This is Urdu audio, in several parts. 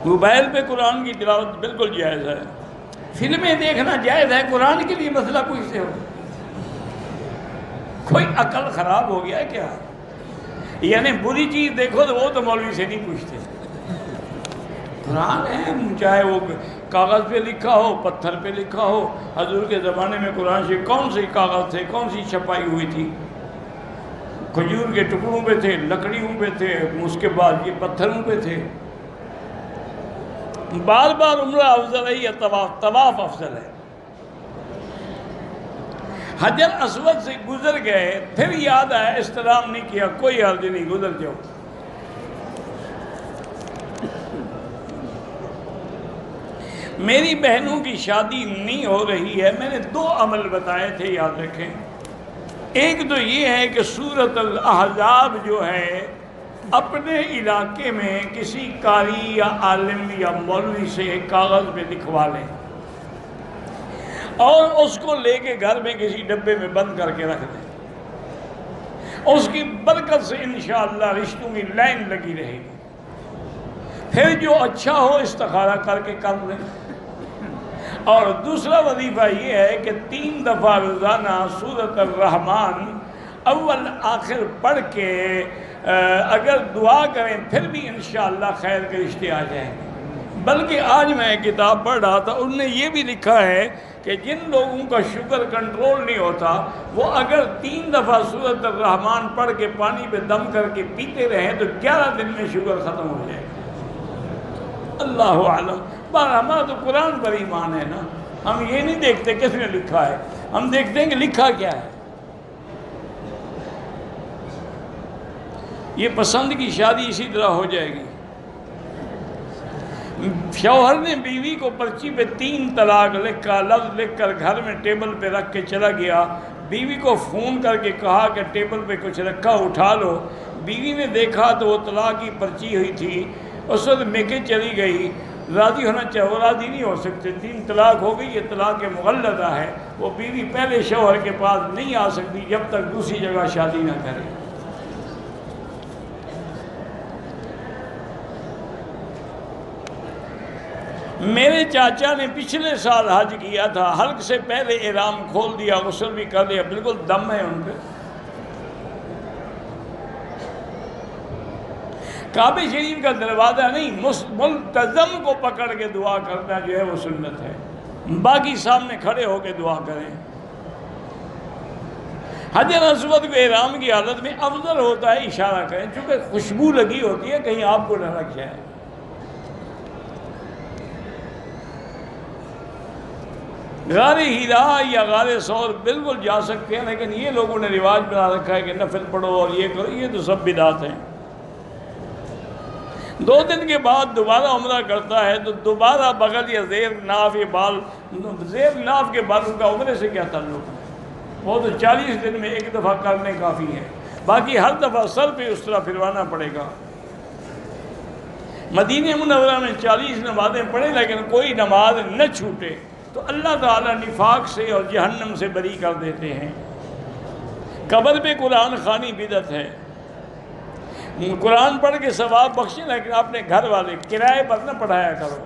موبائل پہ قرآن کی تلاوت بالکل جائز ہے، فلمیں دیکھنا جائز ہے، قرآن کے لیے مسئلہ پوچھتے ہو؟ کوئی عقل خراب ہو گیا کیا؟ یعنی بری چیز دیکھو تو وہ تو مولوی سے نہیں پوچھتے، قرآن ہے، چاہے وہ کاغذ پہ لکھا ہو، پتھر پہ لکھا ہو۔ حضور کے زمانے میں قرآن شریف کون سے کاغذ تھے، کون سی چھپائی ہوئی تھی؟ کھجور کے ٹکڑوں پہ تھے، لکڑیوں پہ تھے، اس کے بعد یہ پتھروں پہ تھے۔ بار بار عمرہ افضل ہے یا طواف افضل ہے؟ حجر اسود سے گزر گئے، پھر یاد آیا استلام نہیں کیا، کوئی حرج نہیں، گزر جاؤ۔ میری بہنوں کی شادی نہیں ہو رہی ہے، میں نے 2 عمل بتائے تھے، یاد رکھیں۔ ایک تو یہ ہے کہ سورۃ الاحزاب جو ہے اپنے علاقے میں کسی قاری یا عالم یا مولوی سے ایک کاغذ پہ لکھوا لیں اور اس کو لے کے گھر میں کسی ڈبے میں بند کر کے رکھ دیں، اس کی برکت سے انشاءاللہ رشتوں کی لائن لگی رہے گی۔ پھر جو اچھا ہو استخارہ کر کے کر لیں۔ اور دوسرا وظیفہ یہ ہے کہ 3 دفعہ روزانہ سورۃ الرحمن اول آخر پڑھ کے اگر دعا کریں پھر بھی انشاءاللہ خیر کے رشتے آ جائیں گے۔ بلکہ آج میں کتاب پڑھ رہا تھا، ان نے یہ بھی لکھا ہے کہ جن لوگوں کا شوگر کنٹرول نہیں ہوتا وہ اگر 3 دفعہ سورۃ الرحمن پڑھ کے پانی پہ دم کر کے پیتے رہیں تو 11 دن میں شوگر ختم ہو جائے گا۔ اللہ عالم۔ ہمارا تو قرآن پر ایمان ہے نا، ہم یہ نہیں دیکھتے کس نے لکھا ہے، ہم دیکھتے ہیں کہ لکھا کیا ہے۔ یہ پسند کی شادی اسی طرح ہو جائے گی۔ شوہر نے بیوی کو پرچی پہ 3 طلاق لکھ کر لفظ لکھ کر گھر میں ٹیبل پہ رکھ کے چلا گیا، بیوی کو فون کر کے کہا کہ ٹیبل پہ کچھ رکھا اٹھا لو، بیوی نے دیکھا تو وہ طلاق کی پرچی ہوئی تھی، اس وقت میکے چلی گئی، راضی ہونا چاہے، وہ راضی نہیں ہو سکتے، 3 طلاق ہو گئی، یہ طلاق مغلظہ ہے، وہ بیوی پہلے شوہر کے پاس نہیں آ سکتی جب تک دوسری جگہ شادی نہ کرے۔ میرے چاچا نے پچھلے سال حج کیا تھا، حلق سے پہلے احرام کھول دیا، غسل بھی کر لیا، بالکل دم ہے ان پہ۔ کعبہ شریف کا دروازہ نہیں، ملتزم کو پکڑ کے دعا کرنا جو ہے وہ سنت ہے، باقی سامنے کھڑے ہو کے دعا کریں۔ حجر اسود کو احرام کی حالت میں افضل ہوتا ہے اشارہ کریں، چونکہ خوشبو لگی ہوتی ہے، کہیں آپ کو نہ لگ جائے۔ غار ہیرا یا غار ثور بالکل جا سکتے ہیں، لیکن یہ لوگوں نے رواج بنا رکھا ہے کہ نفل پڑھو اور یہ کرو، یہ تو سب بدعت ہیں۔ 2 دن کے بعد دوبارہ عمرہ کرتا ہے تو دوبارہ بغل یا زیر ناف یہ بال، زیر ناف کے بالوں کا عمرے سے کیا تعلق ہے؟ وہ تو 40 دن میں 1 دفعہ کرنے کافی ہے، باقی ہر دفعہ سر پہ اس طرح پھروانا پڑے گا۔ مدینہ منورہ میں 40 نمازیں پڑھیں لیکن کوئی نماز نہ چھوٹے تو اللہ تعالیٰ نفاق سے اور جہنم سے بری کر دیتے ہیں۔ قبر پہ قرآن خوانی بدعت ہے، قرآن پڑھ کے ثواب بخشیں لیکن اپنے گھر والے کرائے پر نہ پڑھایا کرو۔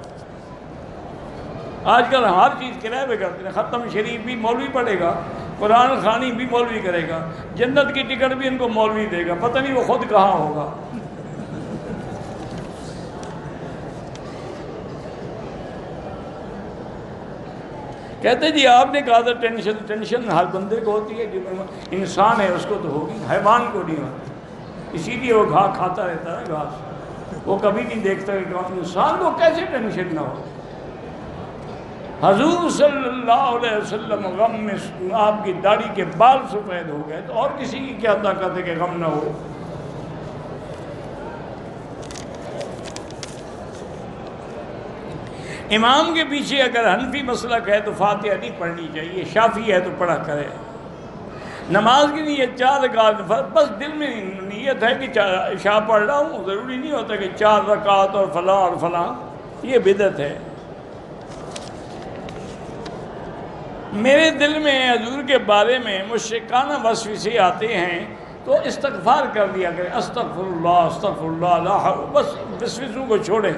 آج کل ہر چیز کرائے پہ کرتے ہیں، ختم شریف بھی مولوی پڑھے گا، قرآن خوانی بھی مولوی کرے گا، جنت کی ٹکٹ بھی ان کو مولوی دے گا، پتہ نہیں وہ خود کہاں ہوگا۔ کہتے جی آپ نے کہا تھا ٹینشن ہر بندے کو ہوتی ہے، انسان ہے اس کو تو ہوگی، حیوان کو نہیں ہوتی، اسی لیے وہ گھاس کھاتا رہتا ہے، گھاس وہ کبھی نہیں دیکھتا کہ انسان کو کیسے ٹینشن نہ ہو۔ حضور صلی اللہ علیہ وسلم غم میں آپ کی داڑھی کے بال سفید ہو گئے تو اور کسی کی کیا طاقت ہے کہ غم نہ ہو۔ امام کے پیچھے اگر حنفی مسلک ہے تو فاتحہ نہیں پڑھنی چاہیے، شافعی ہے تو پڑھا کرے۔ نماز کی نیت 4 رکعت بس دل میں نیت ہے کہ عشاء پڑھ رہا ہوں، ضروری نہیں ہوتا کہ 4 رکعت اور فلاں، یہ بدعت ہے۔ میرے دل میں حضور کے بارے میں مشرکانہ وسوسے آتے ہیں تو استغفار کر دیا کریں، استغفر اللہ لا حول، بس وسوسوں کو چھوڑیں۔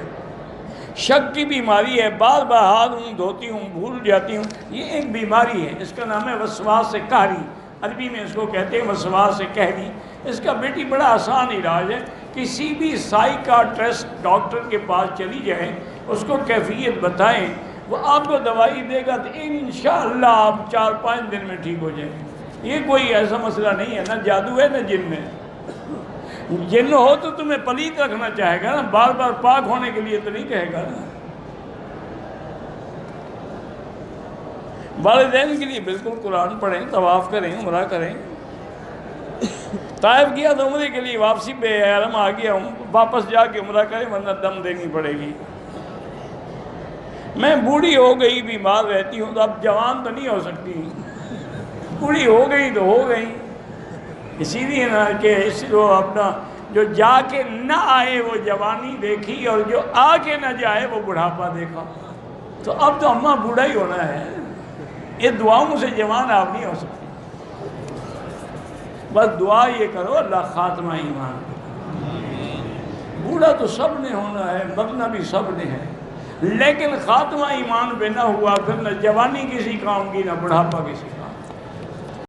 شک کی بیماری ہے، بار بار ہاتھ دھوتی ہوں بھول جاتی ہوں، یہ ایک بیماری ہے، اس کا نام ہے وسواس قہری، عربی میں اس کو کہتے ہیں وسواس قہری۔ اس کا بیٹی بڑا آسان علاج ہے، کسی بھی سائیکاٹرسٹ ڈاکٹر کے پاس چلی جائیں، اس کو کیفیت بتائیں، وہ آپ کو دوائی دے گا تو انشاءاللہ آپ 4-5 دن میں ٹھیک ہو جائیں گے۔ یہ کوئی ایسا مسئلہ نہیں ہے، نہ جادو ہے نہ جن ہے۔ جن ہو تو تمہیں پلیت رکھنا چاہے گا نا، بار بار پاک ہونے کے لیے تو نہیں کہے گا نا۔ والدین کے لیے بالکل قرآن پڑھیں، طواف کریں، عمرہ کریں۔ طائف کیا تو عمرے کے لیے واپسی پہ احرام آ گیا ہوں، واپس جا کے عمرہ کریں ورنہ دم دینی پڑے گی۔ میں بوڑھی ہو گئی بیمار رہتی ہوں تو اب جوان تو نہیں ہو سکتی، بوڑھی ہو گئی تو ہو گئی، اسی لیے نا کہ اس کو اپنا جو جا کے نہ آئے وہ جوانی دیکھی اور جو آ کے نہ جائے وہ بڑھاپا دیکھا۔ تو اب تو اماں بوڑھا ہی ہونا ہے، یہ دعاؤں سے جوان آپ نہیں ہو سکتے۔ بس دعا یہ کرو اللہ خاتمہ ایمان۔ بوڑھا تو سب نے ہونا ہے، مرنا بھی سب نے ہے، لیکن خاتمہ ایمان پہ نہ ہوا پھر نہ جوانی کسی کام کی نہ بڑھاپا کسی